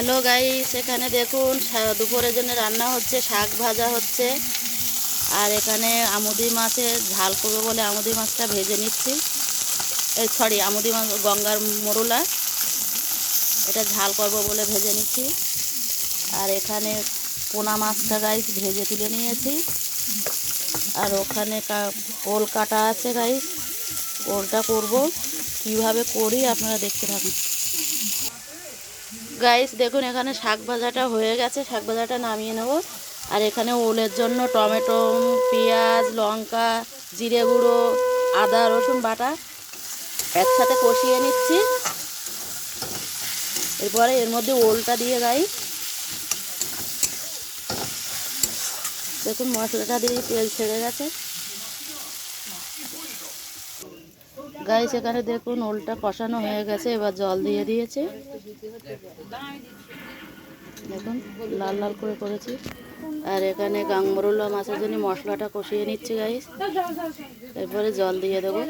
Hello guys, এখানে দেখুন দুপুরের জন্য রান্না হচ্ছে, শাক ভাজা হচ্ছে। আর এখানে আমুদি মাছের ঝাল করবো বলে আমুদি মাছটা ভেজে নিচ্ছি। আমুদি মাছ গঙ্গার মোরলা, এটা ঝাল করবো বলে ভেজে নিচ্ছি। আর এখানে পোনা মাছটা গাইস ভেজে তুলে নিয়েছি। আর ওখানে ওল কাটা আছে গাইস, ওলটা করব। কিভাবে করি আপনারা দেখতে থাকুন গাইস। দেখুন এখানে শাক ভাজাটা হয়ে গেছে, শাক ভাজাটা নামিয়ে নেব। আর এখানে ওলের জন্য টমেটো, পেঁয়াজ, লঙ্কা, জিরে গুঁড়ো, আদা রসুন বাটা একসাথে কষিয়ে নিচ্ছি। এরপরে এর মধ্যে ওলটা দিয়ে গাইস, দেখুন মশলাটা দিয়ে তেল ছেড়ে গেছে গাইস। এখানে দেখুন ওলটা কষানো হয়ে গেছে, এবার জল দিয়ে দিয়েছে। দেখুন লাল লাল করে করেছি। আর এখানে গাংমরুলা মাছের জন্য মশলাটা কষিয়ে নিচ্ছি গাইস, এরপরে জল দিয়ে দেবো।